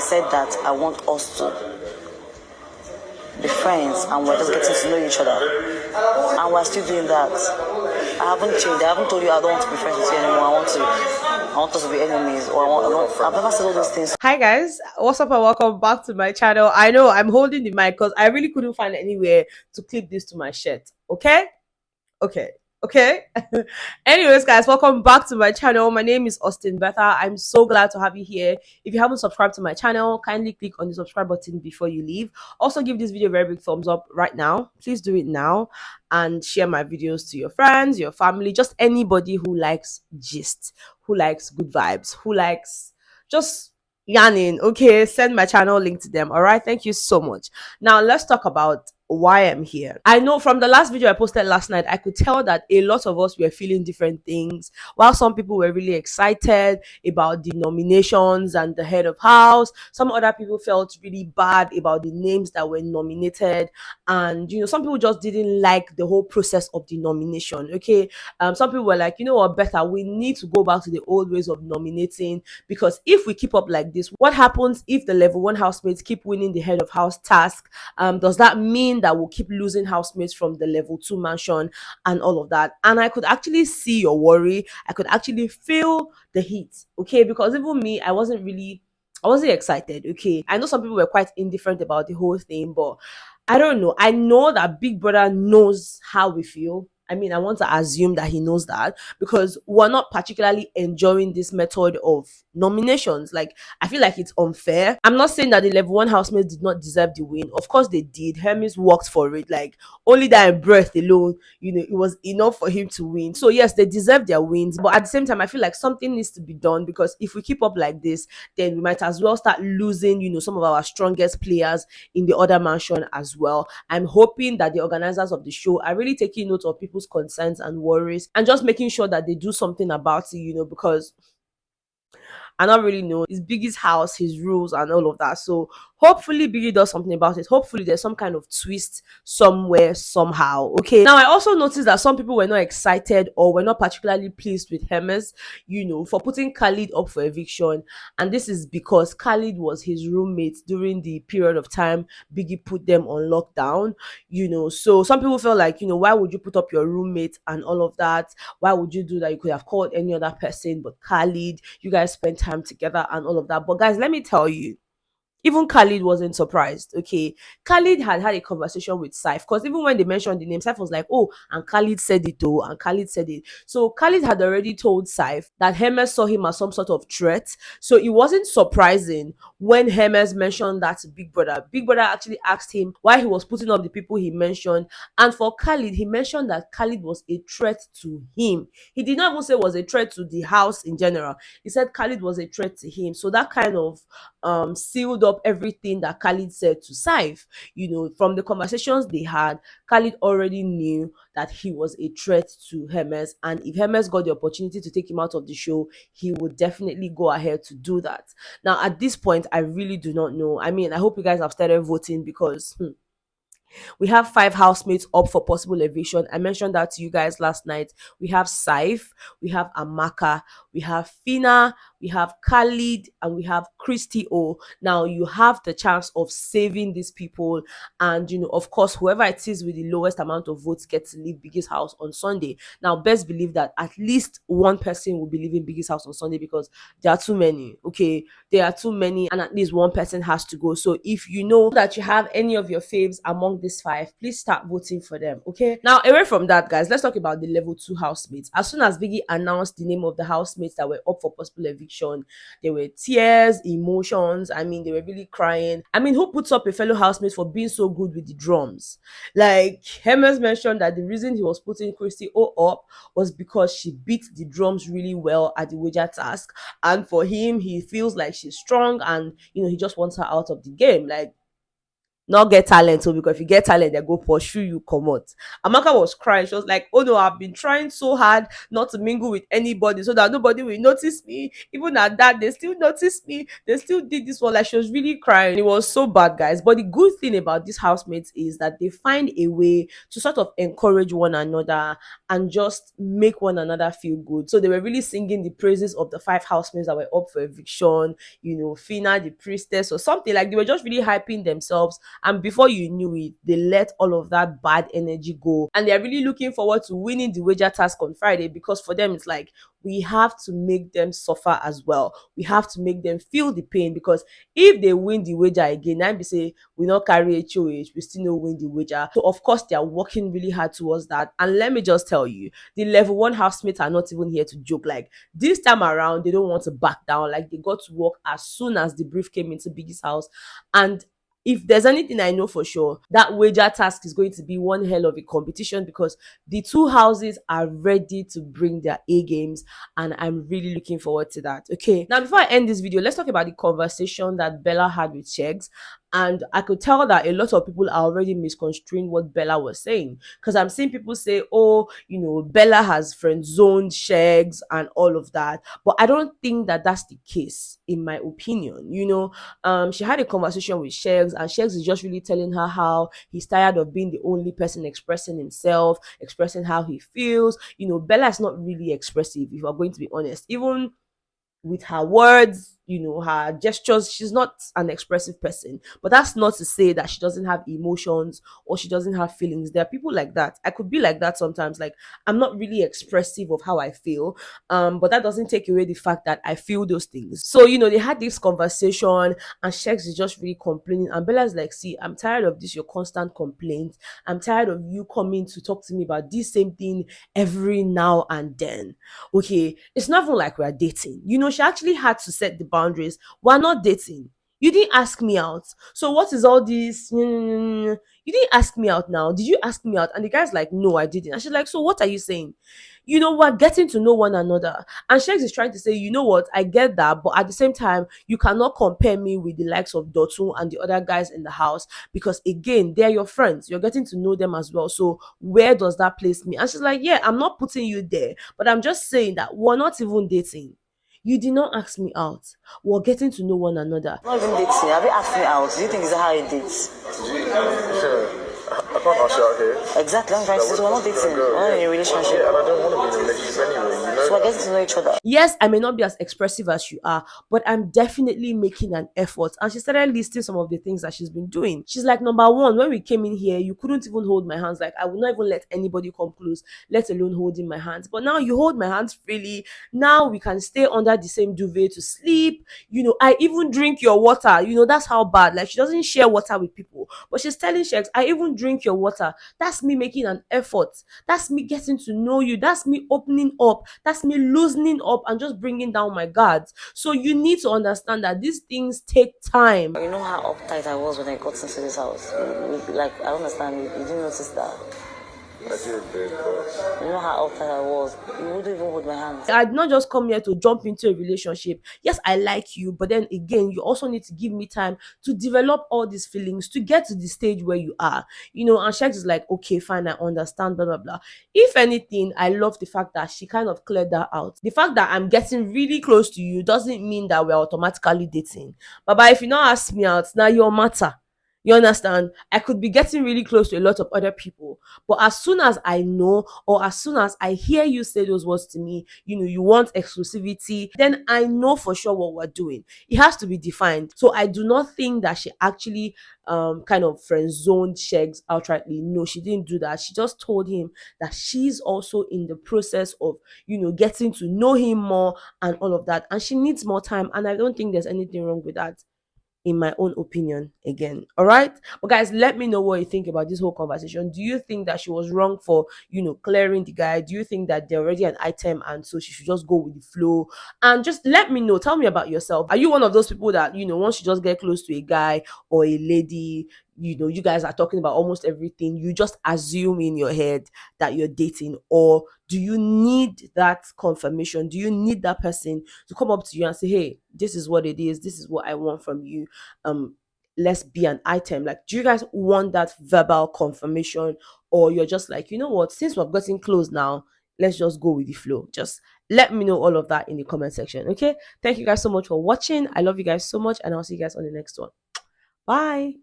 said that I want us to be friends and we're just getting to know each other. And we're still doing that. I haven't changed. I haven't told you I don't want to be friends with you anymore. I want us to be enemies. I've never said all those things. Hi guys, what's up and welcome back to my channel. I know I'm holding the mic because I really couldn't find anywhere to clip this to my shirt. Okay. Anyways guys, welcome back to my channel. My name is Austin Betha. I'm so glad to have you here. If you haven't subscribed to my channel, kindly click on the subscribe button before you leave. Also give this video a very big thumbs up right now. Please do it now, and share my videos to your friends, your family, just anybody who likes gist, who likes good vibes, who likes just yarning. Okay, send my channel link to them. All right, thank you so much. Now let's talk about why I'm here. I know from the last video I posted last night, I could tell that a lot of us were feeling different things. While some people were really excited about the nominations and the head of house, some other people felt really bad about the names that were nominated, and some people just didn't like the whole process of the nomination. Okay, some people were like, you know what, Betha, we need to go back to the old ways of nominating, because if we keep up like this, what happens if the level 1 housemates keep winning the head of house task? Does that mean that we'll keep losing housemates from the level 2 mansion and all of that? And I could actually see your worry. I could actually feel the heat. Okay, because even me, I wasn't excited. Okay, I know some people were quite indifferent about the whole thing, but I don't know. I know that Big Brother knows how we feel. I mean, I want to assume that he knows that, because we're not particularly enjoying this method of nominations. Like, I feel like it's unfair. I'm not saying that the level 1 housemates did not deserve the win. Of course they did. Hermes worked for it. Like, only that breath alone, it was enough for him to win. So yes, they deserve their wins. But at the same time, I feel like something needs to be done, because if we keep up like this, then we might as well start losing, some of our strongest players in the other mansion as well. I'm hoping that the organizers of the show are really taking note of people's concerns and worries, and just making sure that they do something about it, because I don't really know. It's Biggie's house, his rules, and all of that. So hopefully Biggie does something about it. Hopefully there's some kind of twist somewhere, somehow. Okay. Now I also noticed that some people were not excited or were not particularly pleased with Hermes, for putting Khalid up for eviction. And this is because Khalid was his roommate during the period of time Biggie put them on lockdown. So some people felt like, why would you put up your roommate and all of that? Why would you do that? You could have called any other person but Khalid. You guys spent time together and all of that. But guys, let me tell you, even Khalid wasn't surprised. Okay, Khalid had a conversation with Saif, because even when they mentioned the name, Saif was like, oh, and Khalid said it though, and Khalid said it. So Khalid had already told Saif that Hermes saw him as some sort of threat. So it wasn't surprising when Hermes mentioned that to Big Brother. Big Brother actually asked him why he was putting up the people he mentioned, and for Khalid, he mentioned that Khalid was a threat to him. He did not even say it was a threat to the house in general. He said Khalid was a threat to him. So that kind of sealed up everything that Khalid said to Saif. From the conversations they had, Khalid already knew that he was a threat to Hermes, and if Hermes got the opportunity to take him out of the show, he would definitely go ahead to do that. Now at this point, I really do not know. I mean, I hope you guys have started voting, because we have 5 housemates up for possible eviction. I mentioned that to you guys last night. We have Saif, we have Amaka, we have Fina, we have Khalid, and we have Christy O. Now you have the chance of saving these people, and of course, whoever it is with the lowest amount of votes gets to leave Biggie's house on Sunday. Now best believe that at least one person will be leaving Biggie's house on Sunday, because there are too many. Okay, there are too many, and at least one person has to go. So if you know that you have any of your faves among these 5, please start voting for them. Okay, now away from that, guys, let's talk about the level 2 housemates. As soon as Biggie announced the name of the housemates that were up for possible eviction, there were tears, emotions. I mean, they were really crying. I mean, who puts up a fellow housemate for being so good with the drums? Like, Hermes mentioned that the reason he was putting Christy O up was because she beat the drums really well at the wager task, and for him, he feels like she's strong, and he just wants her out of the game. Like, not get talent. So because if you get talent, they go pursue you, come out. Amaka was crying. She was like, oh no, I've been trying so hard not to mingle with anybody so that nobody will notice me. Even at that, they still noticed me. They still did this one. Like, she was really crying. It was so bad, guys. But the good thing about these housemates is that they find a way to sort of encourage one another and just make one another feel good. So they were really singing the praises of the 5 housemates that were up for eviction, Fina, the priestess, or something. Like, they were just really hyping themselves, and before you knew it, they let all of that bad energy go. And they're really looking forward to winning the wager task on Friday, because for them, it's like, we have to make them suffer as well. We have to make them feel the pain, because if they win the wager again, I be say we not carry HOH, we still no win the wager. So of course they are working really hard towards that. And let me just tell you, the level 1 housemates are not even here to joke. Like, this time around, they don't want to back down. Like, they got to work as soon as the brief came into Biggie's house. And if there's anything I know for sure, that wager task is going to be one hell of a competition, because the 2 houses are ready to bring their A games, and I'm really looking forward to that. Okay, now before I end this video, let's talk about the conversation that Bella had with Sheggsz. And I could tell that a lot of people are already misconstruing what Bella was saying, because I'm seeing people say, oh, Bella has friend zoned Sheggsz and all of that. But I don't think that that's the case, in my opinion. She had a conversation with Sheggsz, and Sheggsz is just really telling her how he's tired of being the only person expressing himself, expressing how he feels. Bella is not really expressive, if we're going to be honest. Even with her words, her gestures, she's not an expressive person. But that's not to say that she doesn't have emotions or she doesn't have feelings. There are people like that. I could be like that sometimes. Like, I'm not really expressive of how I feel, but that doesn't take away the fact that I feel those things. So they had this conversation, and Sheggsz is just really complaining, and Bella's like, see, I'm tired of this, your constant complaints. I'm tired of you coming to talk to me about this same thing every now and then. Okay, it's not even like we're dating. She actually had to set the boundaries. We're not dating. You didn't ask me out. So what is all this? You didn't ask me out now. Did you ask me out? And the guy's like, no, I didn't. And she's like, so what are you saying? We're getting to know one another. And Sheggsz is trying to say, you know what, I get that, but at the same time, you cannot compare me with the likes of Dotun and the other guys in the house, because again, they're your friends. You're getting to know them as well. So where does that place me? And she's like, yeah, I'm not putting you there, but I'm just saying that we're not even dating. You did not ask me out. We're getting to know one another. Not even dating. Have you asked me out? Do you think this is how it dates? I can't ask you out here. Exactly. I'm trying to say, we're not dating. We're not in a relationship. Yeah, and I don't want to be in a relationship anyway, So we're getting to know each other. Yes, I may not be as expressive as you are, but I'm definitely making an effort. And she started listing some of the things that she's been doing. She's like, number 1, when we came in here, you couldn't even hold my hands. Like, I would not even let anybody come close, let alone holding my hands. But now you hold my hands freely. Now we can stay under the same duvet to sleep. I even drink your water. That's how bad. Like, she doesn't share water with people. But she's telling Sheggsz, I even drink your water. That's me making an effort. That's me getting to know you. That's me opening up. That's me loosening up and just bringing down my guards. So you need to understand that these things take time. You know how uptight I was when I got into this house? Like, I don't understand. You didn't notice that? I did, babe. You know how uptight I was? You wouldn't even hold my hand. I did not just come here to jump into a relationship. Yes, I like you, but then again, you also need to give me time to develop all these feelings to get to the stage where you are. And Sheggsz is like, okay, fine, I understand, blah, blah, blah. If anything, I love the fact that she kind of cleared that out. The fact that I'm getting really close to you doesn't mean that we're automatically dating. But if you not ask me out, now your matter. You understand? I could be getting really close to a lot of other people, but as soon as I know, or as soon as I hear you say those words to me, you want exclusivity, then I know for sure what we're doing. It has to be defined. So I do not think that she actually kind of friend zoned Sheggsz outrightly. No, she didn't do that. She just told him that she's also in the process of getting to know him more and all of that, and she needs more time, and I don't think there's anything wrong with that, in my own opinion, again. All right, but guys, let me know what you think about this whole conversation. Do you think that she was wrong for clearing the guy? Do you think that they're already an item and so she should just go with the flow? And just let me know. Tell me about yourself. Are you one of those people that once you just get close to a guy or a lady, you guys are talking about almost everything, you just assume in your head that you're dating? Or do you need that confirmation? Do you need that person to come up to you and say, hey, this is what it is, this is what I want from you? let's be an item? Like, do you guys want that verbal confirmation, or you're just like, you know what, since we've gotten close now, let's just go with the flow? Just let me know all of that in the comment section. Okay, thank you guys so much for watching. I love you guys so much, and I'll see you guys on the next one. Bye.